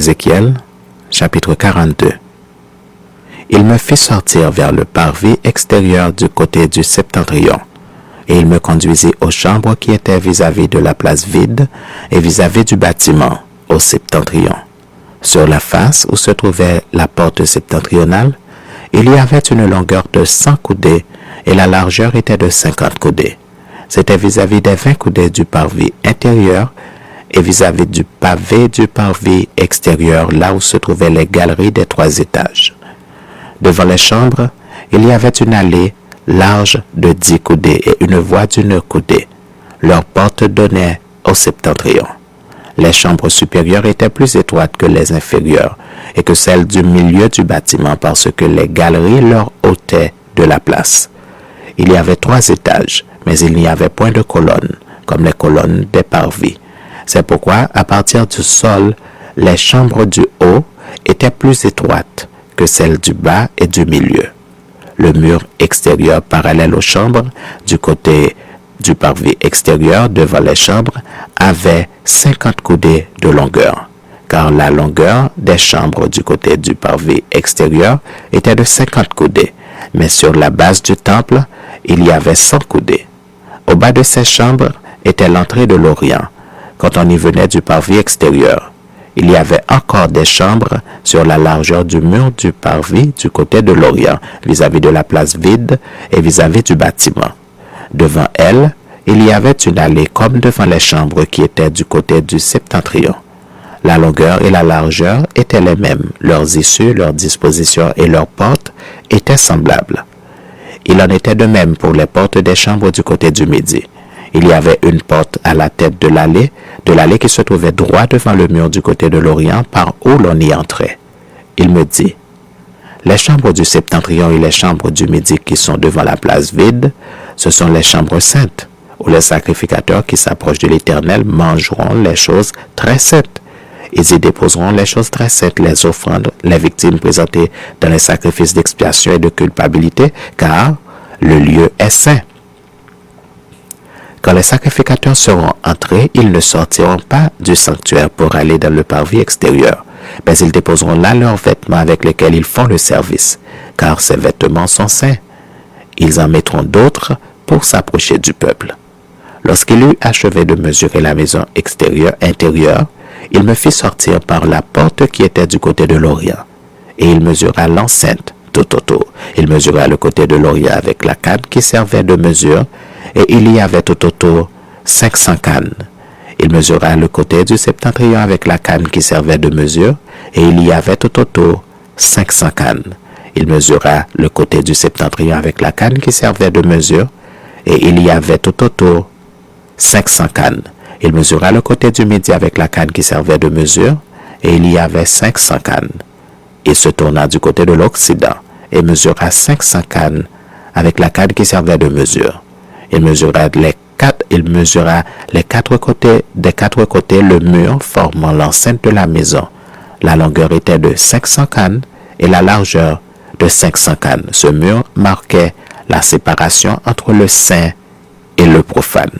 Ézéchiel, chapitre 42. Il me fit sortir vers le parvis extérieur du côté du septentrion, et il me conduisit aux chambres qui étaient vis-à-vis de la place vide et vis-à-vis du bâtiment, au septentrion. Sur la face où se trouvait la porte septentrionale, il y avait une longueur de 100 coudées et la largeur était de 50 coudées. C'était vis-à-vis des 20 coudées du parvis intérieur et vis-à-vis du pavé du parvis extérieur, là où se trouvaient les galeries des 3 étages. Devant les chambres, il y avait une allée large de 10 coudées et une voie d'1 coudée. Leurs portes donnaient au septentrion. Les chambres supérieures étaient plus étroites que les inférieures et que celles du milieu du bâtiment parce que les galeries leur ôtaient de la place. Il y avait 3 étages, mais il n'y avait point de colonnes, comme les colonnes des parvis. C'est pourquoi, à partir du sol, les chambres du haut étaient plus étroites que celles du bas et du milieu. Le mur extérieur parallèle aux chambres, du côté du parvis extérieur devant les chambres, avait 50 coudées de longueur, car la longueur des chambres du côté du parvis extérieur était de 50 coudées, mais sur la base du temple, il y avait 100 coudées. Au bas de ces chambres était l'entrée de l'Orient, quand on y venait du parvis extérieur. Il y avait encore des chambres sur la largeur du mur du parvis du côté de l'Orient, vis-à-vis de la place vide et vis-à-vis du bâtiment. Devant elle, il y avait une allée comme devant les chambres qui étaient du côté du septentrion. La longueur et la largeur étaient les mêmes, leurs issues, leurs dispositions et leurs portes étaient semblables. Il en était de même pour les portes des chambres du côté du midi. Il y avait une porte à la tête de l'allée qui se trouvait droit devant le mur du côté de l'Orient par où l'on y entrait. Il me dit, les chambres du septentrion et les chambres du midi qui sont devant la place vide, ce sont les chambres saintes, où les sacrificateurs qui s'approchent de l'Éternel mangeront les choses très saintes. Ils y déposeront les choses très saintes, les offrandes, les victimes présentées dans les sacrifices d'expiation et de culpabilité, car le lieu est saint. Quand les sacrificateurs seront entrés, ils ne sortiront pas du sanctuaire pour aller dans le parvis extérieur, mais ils déposeront là leurs vêtements avec lesquels ils font le service, car ces vêtements sont saints. Ils en mettront d'autres pour s'approcher du peuple. Lorsqu'il eut achevé de mesurer la maison intérieure, il me fit sortir par la porte qui était du côté de l'Orient, et il mesura l'enceinte tout autour. Il mesura le côté de l'Orient avec la canne qui servait de mesure, et il y avait tout autour 500 cannes. Il mesura le côté du septentrion avec la canne qui servait de mesure, et il y avait tout autour 500 cannes. Il mesura le côté du septentrion avec la canne qui servait de mesure, et il y avait tout autour 500 cannes. Il mesura le côté du midi avec la canne qui servait de mesure, et il y avait 500 cannes. Il se tourna du côté de l'Occident, et mesura 500 cannes avec la canne qui servait de mesure. Il mesura les 4 côtés des 4 côtés le mur formant l'enceinte de la maison. La longueur était de 500 cannes et la largeur de 500 cannes. Ce mur marquait la séparation entre le saint et le profane.